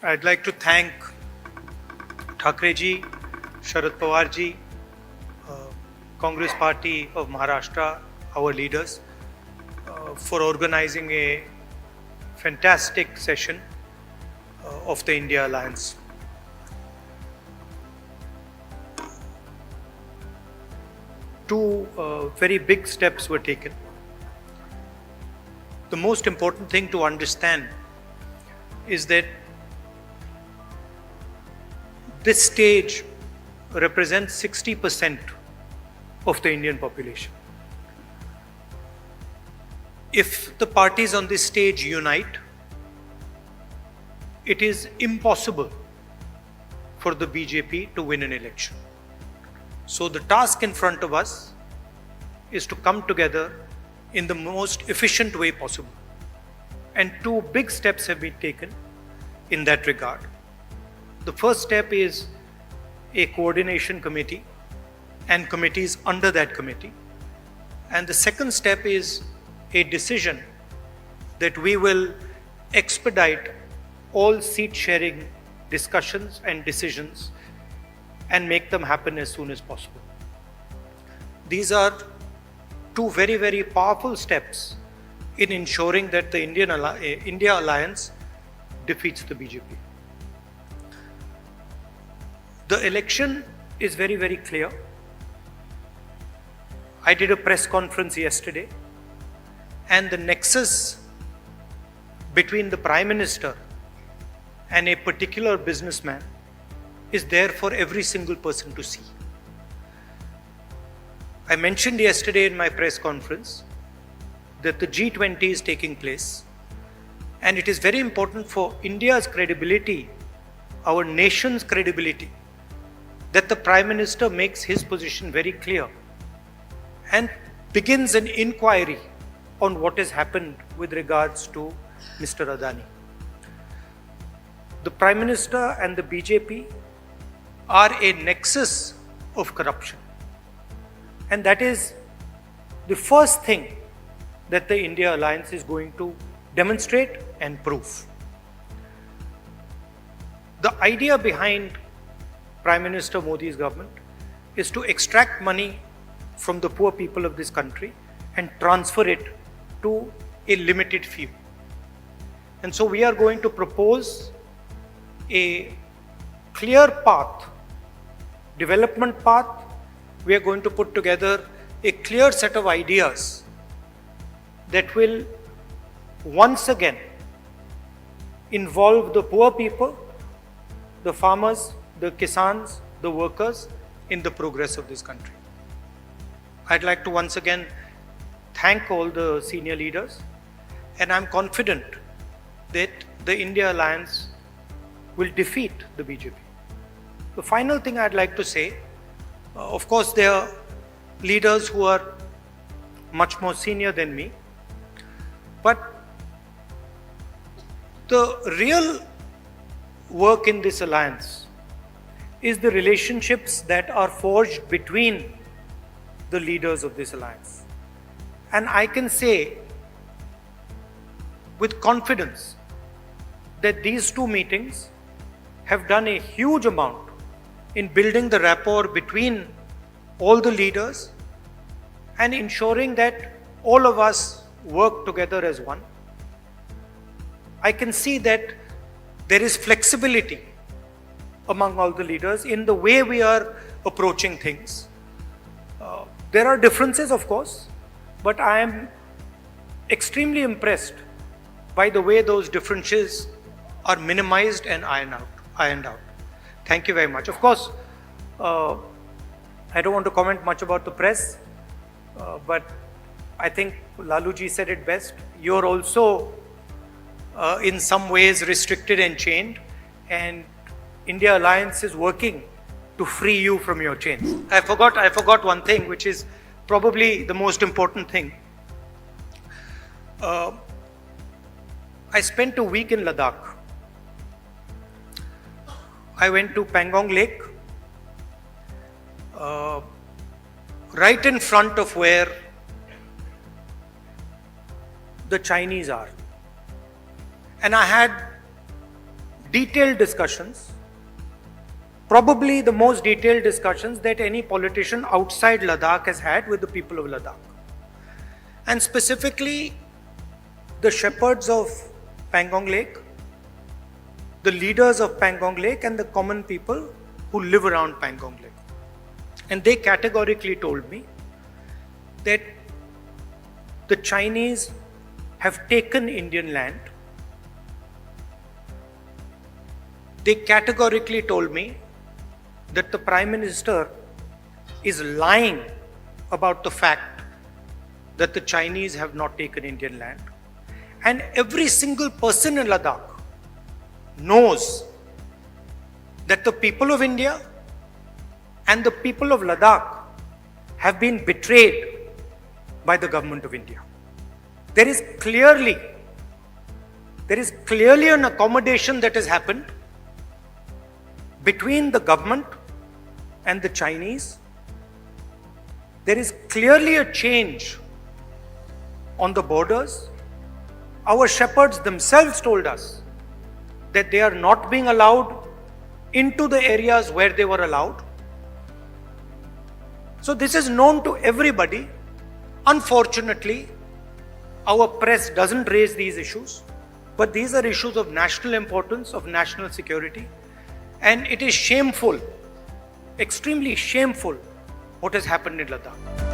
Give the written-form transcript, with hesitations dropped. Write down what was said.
I'd like to thank Thakre ji, Sharad Pawar ji, Congress Party of Maharashtra, our leaders, for organizing a fantastic session of the India Alliance. Two very big steps were taken. The most important thing to understand is that this stage represents 60% of the Indian population. If the parties on this stage unite, it is impossible for the BJP to win an election. So the task in front of us is to come together in the most efficient way possible. And two big steps have been taken in that regard. The first step is a coordination committee and committees under that committee. And the second step is a decision that we will expedite all seat sharing discussions and decisions and make them happen as soon as possible. These are two very, very powerful steps in ensuring that the India Alliance defeats the BJP. The election is very, very clear. I did a press conference yesterday, and the nexus between the Prime Minister and a particular businessman is there for every single person to see. I mentioned yesterday in my press conference that the G20 is taking place, and it is very important for India's credibility, our nation's credibility, that the Prime Minister makes his position very clear and begins an inquiry on what has happened with regards to Mr. Adani. The Prime Minister and the BJP are a nexus of corruption. And that is the first thing that the India Alliance is going to demonstrate and prove. The idea behind Prime Minister Modi's government is to extract money from the poor people of this country and transfer it to a limited few. And so we are going to propose a clear path, development path. We are going to put together a clear set of ideas that will once again involve the poor people, the farmers, the kisans, the workers in the progress of this country. I'd like to once again thank all the senior leaders, and I'm confident that the India Alliance will defeat the BJP. The final thing I'd like to say, of course there are leaders who are much more senior than me, but the real work in this alliance is the relationships that are forged between the leaders of this alliance. And I can say with confidence that these two meetings have done a huge amount in building the rapport between all the leaders and ensuring that all of us work together as one. I can see that there is flexibility among all the leaders in the way we are approaching things. There are differences, of course, but I am extremely impressed by the way those differences are minimized and ironed out. Thank you very much. Of course, I don't want to comment much about the press, but I think Laluji said it best. You're also in some ways restricted and chained, and India Alliance is working to free you from your chains. I forgot one thing, which is probably the most important thing. I spent a week in Ladakh. I went to Pangong Lake, right in front of where the Chinese are. And I had detailed discussions, probably the most detailed discussions that any politician outside Ladakh has had with the people of Ladakh. And specifically, the shepherds of Pangong Lake, the leaders of Pangong Lake, and the common people who live around Pangong Lake. And they categorically told me that the Chinese have taken Indian land. They categorically told me that the Prime Minister is lying about the fact that the Chinese have not taken Indian land. And every single person in Ladakh knows that the people of India and the people of Ladakh have been betrayed by the government of India. There is clearly an accommodation that has happened between the government and the Chinese. There is clearly a change on the borders. Our shepherds themselves told us that they are not being allowed into the areas where they were allowed. So this is known to everybody. Unfortunately, our press doesn't raise these issues, but these are issues of national importance, of national security, and it is shameful, extremely shameful, what has happened in Ladakh.